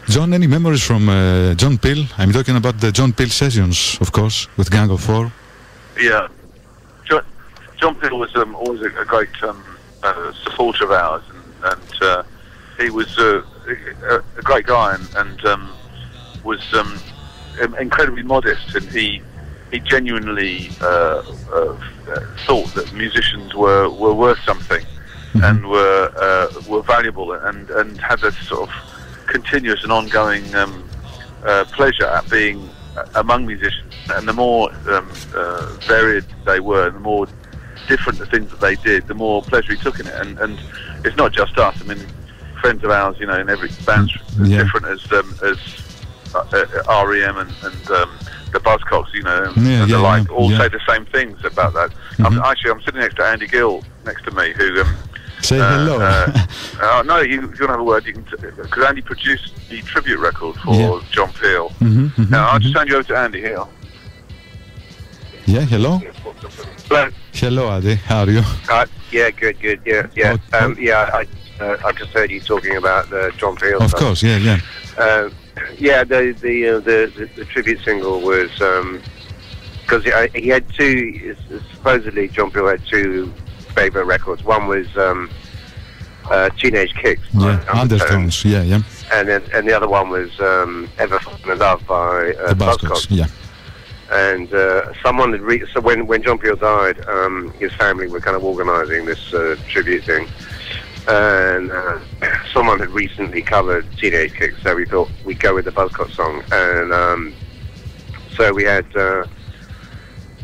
John, any memories from John Peel? I'm talking about the John Peel sessions, of course, with Gang of Four. Yeah, John Peel was always a great supporter of ours, and he was a great guy, and was incredibly modest, and he genuinely thought that musicians were worth something, and were valuable, and had this sort of continuous and ongoing pleasure at being among musicians. And the more varied they were, the more different the things that they did, the more pleasure he took in it. And it's not just us. I mean, friends of ours, in every band's as different as REM and the Buzzcocks, and the like, all say the same things about that. I'm sitting next to Andy Gill next to me, who say hello. No, you don't have a word. You can, because Andy produced the tribute record for John Peel. Now I'll just hand you over to Andy here. Yeah, hello. Hello. Hello, Andy. How are you? Yeah, good. Yeah. I just heard you talking about John Peel. Of course, yeah. The tribute single was because he had two. Supposedly, John Peel had two favorite records. One was Teenage Kicks. Yeah, Undertones. Yeah. And the other one was Ever Fallen in Love by the Buzzcocks. Yeah. And someone had so when John Peel died, his family were kind of organising this tribute thing, and someone had recently covered Teenage Kicks, so we thought we'd go with the Buzzcocks song, and so we had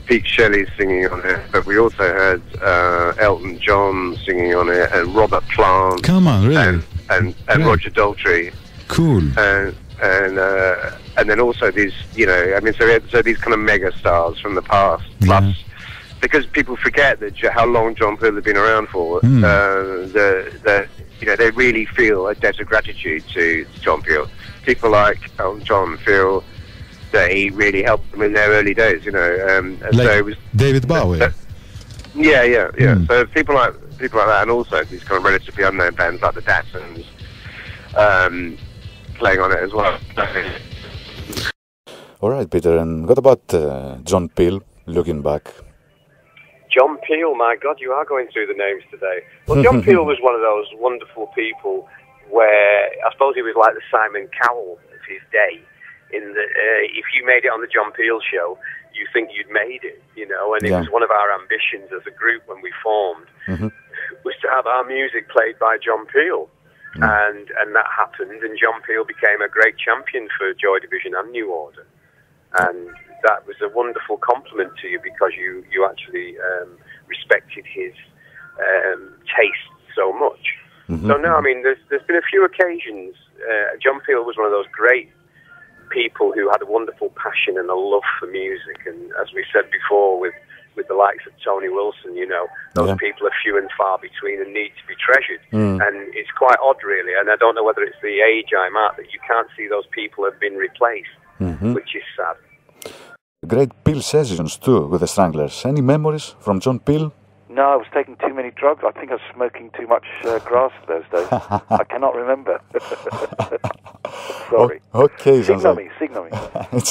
Pete Shelley singing on it, but we also had Elton John singing on it, and Robert Plant. Come on, really? And Roger Daltrey. Cool. And then also these, so these kind of mega stars from the past. Plus, because people forget that how long John Peel had been around for, they really feel a debt of gratitude to John Peel. People like Elton John feel that he really helped them in their early days, and like so it was David Bowie. Yeah. So people like that, and also these kind of relatively unknown bands like the Datsuns, playing on it as well. All right, Peter. And what about John Peel? Looking back. John Peel, my God, you are going through the names today. Well, John Peel was one of those wonderful people where I suppose he was like the Simon Cowell of his day. If you made it on the John Peel show, you think you'd made it, and it was one of our ambitions as a group when we formed, was to have our music played by John Peel. And that happened, and John Peel became a great champion for Joy Division and New Order. And that was a wonderful compliment to you, because you actually respected his taste so much. So no, I mean, there's been a few occasions. John Peel was one of those great people who had a wonderful passion and a love for music, and as we said before, with the likes of Tony Wilson, those people are few and far between and need to be treasured. And it's quite odd, really, and I don't know whether it's the age I'm at, that you can't see those people have been replaced, which is sad. Great Peel sessions too with the Stranglers. Any memories from John Peel? No, I was taking too many drugs. I think I was smoking too much grass those days. I cannot remember. Sorry. Okay, signal me.